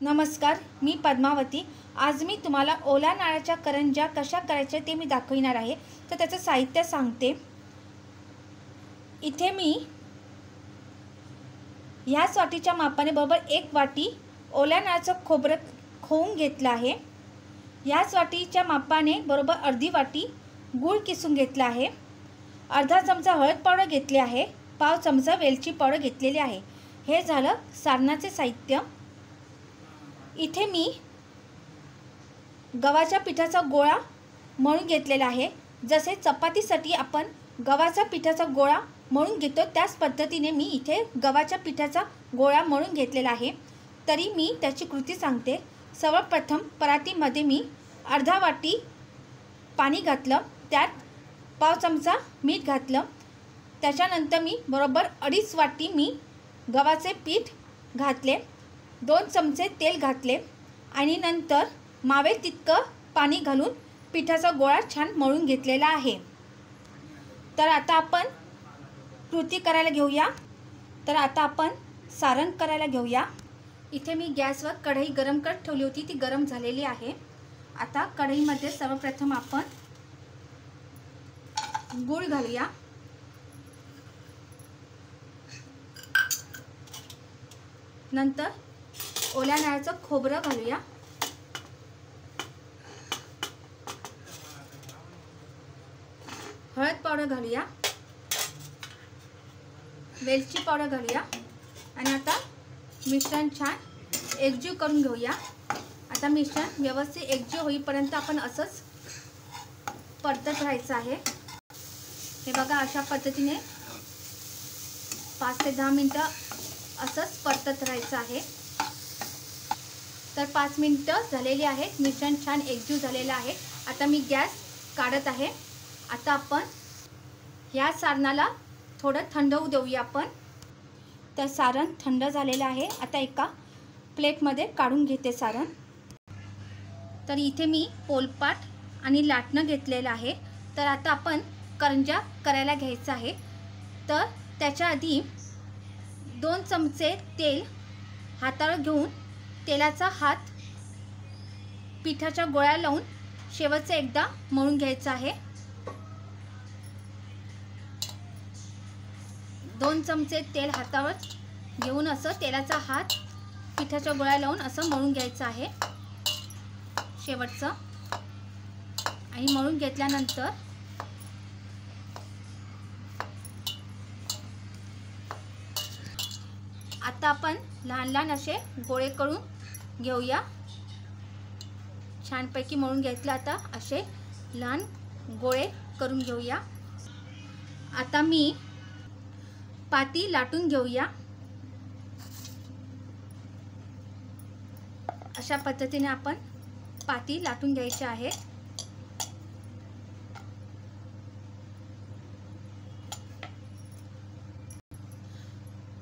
नमस्कार, मी पद्मावती। आज मी तुम्हाला ओल्या नारळाच्या करंज्या कशा करायच्या ते मी दाखविणार आहे। तर त्याचं साहित्य सांगते। इथे मी ह्याच वाटीच्या मापाने बरोबर 1 वाटी ओल्या नारळाचं खोबरं खोवून घेतलं आहे। ह्याच वाटीच्या मापाने बरोबर अर्धी वाटी गूळ किसून घेतला आहे। अर्धा चमचा हळद पावडर घेतली आहे। पाव चमचा वेलची पावडर घेतलेली आहे। हे झालं सारणाचे साहित्य। इथे मी गव्हाच्या पिठाचा गोळा मळून घेतलेला आहे। जसे चपातीसाठी आपण गव्हाच्या पिठाचा गोळा मळून घेतो त्याच पद्धतीने मी इथे गव्हाच्या पिठाचा गोळा मळून घेतलेला आहे। तरी मी त्याची कृती सांगते। सर्वप्रथम परातीमध्ये मी अर्धा वाटी पाणी घातलं, त्यात पाव चमचा मीठ घातलं। त्याच्यानंतर मी बरोबर 2.5 वाटी मी गव्हाचे पीठ घातले, 2 चमचे तेल घातले आणि नंतर मावेल तितकं पाणी घालून पिठाचा गोळा छान मळून घेतलेला आहे। तर आता आपण कृती करायला घेऊया। तर आता आपण सारण करायला घेऊया। इथे मी गॅसवर कढई गरम करत ठेवली होती, ती गरम झालेली आहे। आता कढईमध्ये सर्वप्रथम आपण गूळ घालूया। नंतर ओल्या नारळाचं खोबरं घालूया। हळद पावडर घालूया, वेलची पावडर घालूया आणि आता मिश्रण छान एकजीव करून घेऊया। आता मिश्रण व्यवस्थित एकजीव होईपर्यंत आपण असंच परतत राहायचं आहे। हे बघा, अशा पद्धतीने 5 ते 10 मिनिटं असंच परतत राहायचं आहे। तर 5 मिनिटं झालेली आहेत। मिश्रण छान एकजीव झालेलं आहे। आता मी गॅस काढत आहे। आता आपण या सारणाला थोडं थंड होऊ देऊया आपण। तर सारण थंड झालेलं आहे। आता एका प्लेटमध्ये काढून घेते सारण। तर इथे मी पोलपाट आणि लाटणं घेतलेलं आहे। तर आता आपण करंज्या करायला घ्यायचं आहे। तर त्याच्या आधी 2 चमचे तेल हातावर घेऊन तेलाचा हात पिठाच्या गोळ्या लावून शेवटचं एकदा मळून घ्यायचं आहे। 2 चमचे तेल हातावर घेऊन असं तेलाचा हात पिठाच्या गोळ्या लावून असं मळून घ्यायचं आहे शेवटचं। आणि मळून घेतल्यानंतर आता आपण लहान लहान असे गोळे करून घेऊया। छानपैकी मळून घेतलं। आता असे लहान गोळे करून घेऊया। आता मी पाती लाटून घेऊया। अशा पद्धतीने आपण पाती लाटून घ्यायची आहे।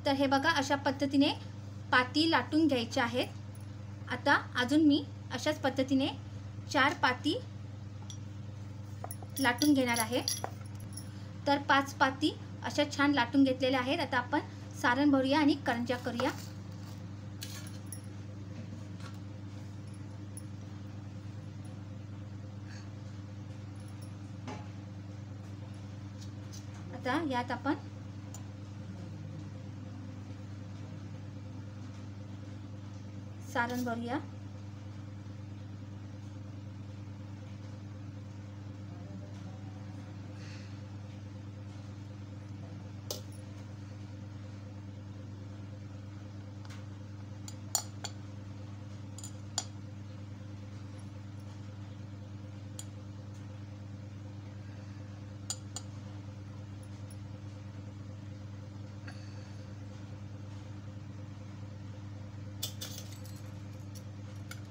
तर हे बघा, अशा पद्धतीने पाती लाटून घ्यायच्या आहेत। आता अजून मी अशाच पद्धतीने 4 पाती लाटून घेणार आहे। तर 5 पाती अशा छान लाटून घेतलेल्या आहेत। आता आपण सारण भरूया आणि करंज्या करूया। आता यात आपण सारण भरूया।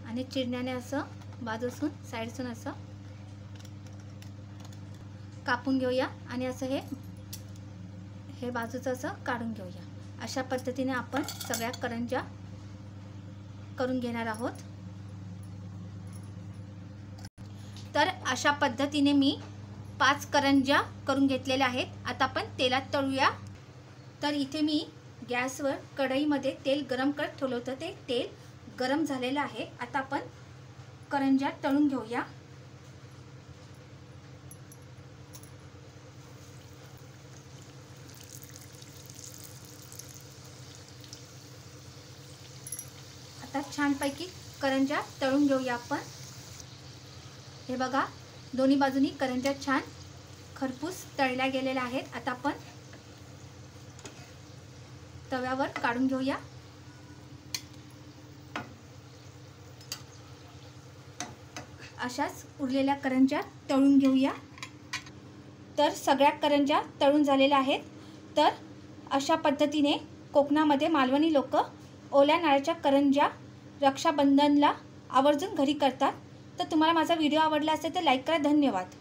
आणि चिरण्याने असं बाजूसून साईडसून असं कापून घेऊया आणि असं हे बाजूचं असं काढून घेऊया। अशा पद्धतीने आपण सगळ्या करंज्या करून घेणार आहोत। तर अशा पद्धतीने मी 5 करंज्या करून घेतलेल्या आहेत। आता आपण तेलात तळूया। तर इथे मी गॅसवर कढईमध्ये तेल गरम करत ठेवलं होतं। ते तेल गरम झालेलं आहे। आता आपण करंज्या तळून घेऊया। आता छानपैकी करंज्या तळून घेऊया आपण। हे बघा, दोन्ही बाजूनी करंज्या छान खरपूस तळल्या गेलेल्या आहेत। आता आपण तव्यावर काढून घेऊया। अशाच उरलेल्या करंज्या तळून घेऊया। तर सगळ्या करंज्या तळून झालेल्या आहेत। तर अशा पद्धतीने कोकणामध्ये मालवणी लोक ओल्या नारळाच्या करंज्या रक्षाबंधनला आवर्जून घरी करतात। तर तुम्हाला माझा व्हिडिओ आवडला असेल तर लाईक करा। धन्यवाद।